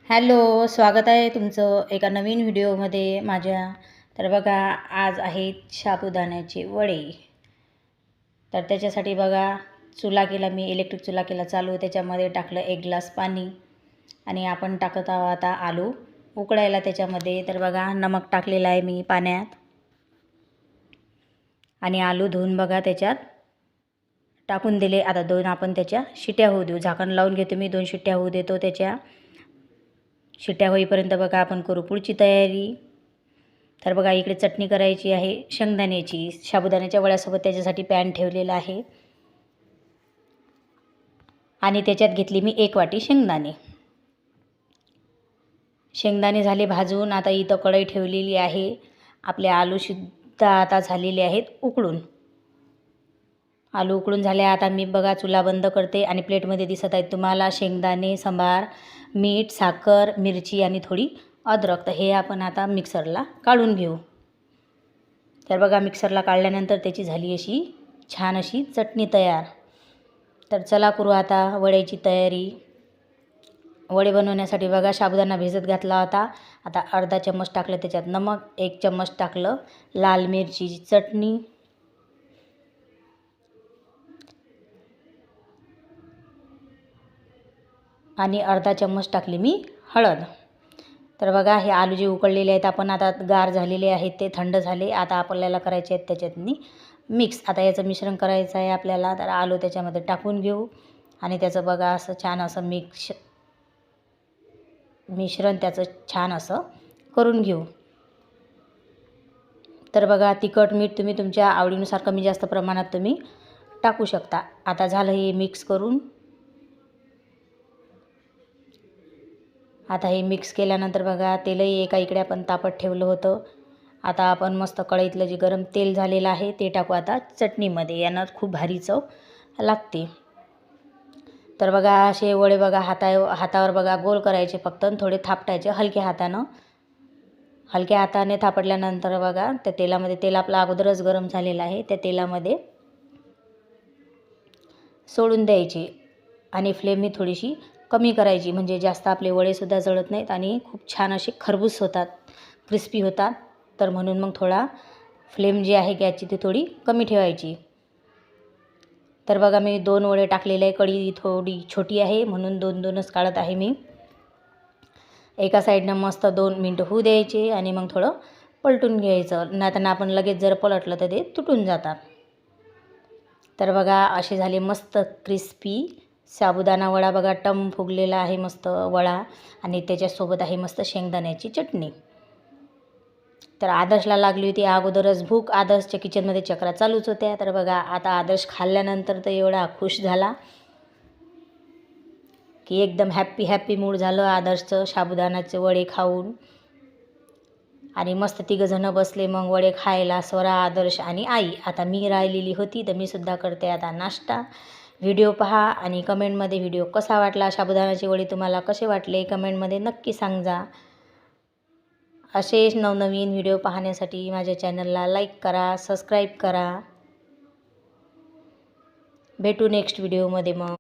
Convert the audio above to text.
Hello, स्वागत आहे तुमचं एका नवीन व्हिडिओमध्ये माझ्या. तर बघा, आज आहेत साबुदाण्याचे वडे. तर त्याच्यासाठी बघा, चुला केला मी, इलेक्ट्रिक चुला केला चालू. त्याच्यामध्ये टाकलं 1 ग्लास पाणी आणि आपण टाकत आहोत आता आलू उकळायला त्याच्यामध्ये. तर बघा, नमक टाकलेलं आहे मी पाण्यात आणि आलू धुवून बघा त्याच्यात टाकून दिले. आता 2 आपण त्याच्या शिट्या होऊ देऊ. झाकण लावून घेतो मी, 2 शिट्या होऊ देतो. त्याच्या शिट्या होईपर्यंत बघा आपण करू पुढची तयारी. तर बघा, इकडे चटणी करायची आहे शेंगदाण्याची, साबुदाण्याच्या वड्यासोबत. त्याच्यासाठी पॅन ठेवलेला आहे आणि त्याच्यात घेतली मी 1 वाटी शेंगदाणे. शेंगदाणे झाले भाजून. आता इथं कढई ठेवलेली आहे. आपले आलूसुद्धा आता झालेले आहेत उकळून. आलू उकळून झाले. आता मी बघा चुला बंद करते आणि प्लेटमध्ये दिसत आहेत तुम्हाला शेंगदाणे, सांबार, मीठ, साखर, मिरची आणि थोडी अद्रक. तर हे आपण आता मिक्सरला काढून घेऊ. तर बघा, मिक्सरला काढल्यानंतर त्याची झाली अशी छान अशी चटणी तयार. तर चला करू आता वड्याची तयारी. वडे बनवण्यासाठी बघा, साबुदाणा भिजत घातला होता. आता अर्धा चम्मच टाकलं त्याच्यात नमक, 1 चम्मच टाकलं लाल मिरचीची चटणी आणि अर्धा चम्मच टाकली मी हळद. तर बघा, हे आलू जे उकळलेले आहेत आपण आता गार झालेले आहेत, ते थंड झाले. आता आपल्याला करायचे आहेत त्याच्यातनी मिक्स. आता याचं मिश्रण करायचं आहे आपल्याला. तर आलू त्याच्यामध्ये टाकून घेऊ आणि त्याचं बघा असं छान असं मिश्रण त्याचं छान असं करून घेऊ. तर बघा, तिखट मीठ तुम्ही तुमच्या आवडीनुसार कमी जास्त प्रमाणात तुम्ही टाकू शकता. आता झालं हे मिक्स करून. आता हे मिक्स केल्यानंतर बघा, तेलही एका इकडे आपण तापत ठेवलं होतं. आता आपण मस्त कढईतलं जे गरम तेल झालेलं आहे ते टाकू आता चटणीमध्ये. यानं खूप भारी चव लागते. तर बघा, असे वडे बघा हातावर बघा गोल करायचे फक्त, थोडे थापटायचे हलक्या हातानं. हलक्या हाताने थापटल्यानंतर बघा, त्या तेलामध्ये, तेल आपलं अगोदरच गरम झालेलं आहे, त्या तेलामध्ये सोडून द्यायची आणि फ्लेम मी थोडीशी कमी करायची, म्हणजे जास्त आपले वडेसुद्धा जळत नाहीत आणि खूप छान असे खरबूस होतात, क्रिस्पी होतात. तर म्हणून मग थोडा फ्लेम जी आहे गॅसची ती थोडी कमी ठेवायची. तर बघा, मी 2 वडे टाकलेले आहे. कढई थोडी छोटी आहे म्हणून 2-2च काढत आहे मी. एका साईडनं मस्त 2 मिनटं होऊ द्यायचे आणि मग थोडं पलटून घ्यायचं. नाहीतर आपण लगेच जर पलटलं तर ते तुटून जातात. तर बघा, असे झाले मस्त क्रिस्पी साबुदाणा वडा. बघा, टम फुगलेला आहे मस्त वडा आणि त्याच्यासोबत आहे मस्त शेंगदाण्याची चटणी. तर आदर्शला लागली होती अगोदरच भूक. आदर्शच्या किचनमध्ये चक्रा चालूच होत्या. तर बघा, आता आदर्श खाल्ल्यानंतर तर एवढा खुश झाला की एकदम हॅप्पी मूड झालं आदर्शचं साबुदाण्याचे वडे खाऊन. आणि मस्त 3 जणं बसले मग वडे खायला, स्वरा, आदर्श आणि आई. आता मी राहिलेली होती तर मी सुद्धा करते आता नाश्ता. व्हिडिओ पहा आणि कमेंटमध्ये व्हिडिओ कसा वाटला, साबुदाण्याचे वडे तुम्हाला कसे वाटले कमेंटमध्ये नक्की सांगा. असेच नवनवीन व्हिडिओ पाहण्यासाठी माझ्या चॅनलला लाईक करा, सबस्क्राईब करा. भेटू नेक्स्ट व्हिडिओमध्ये मग.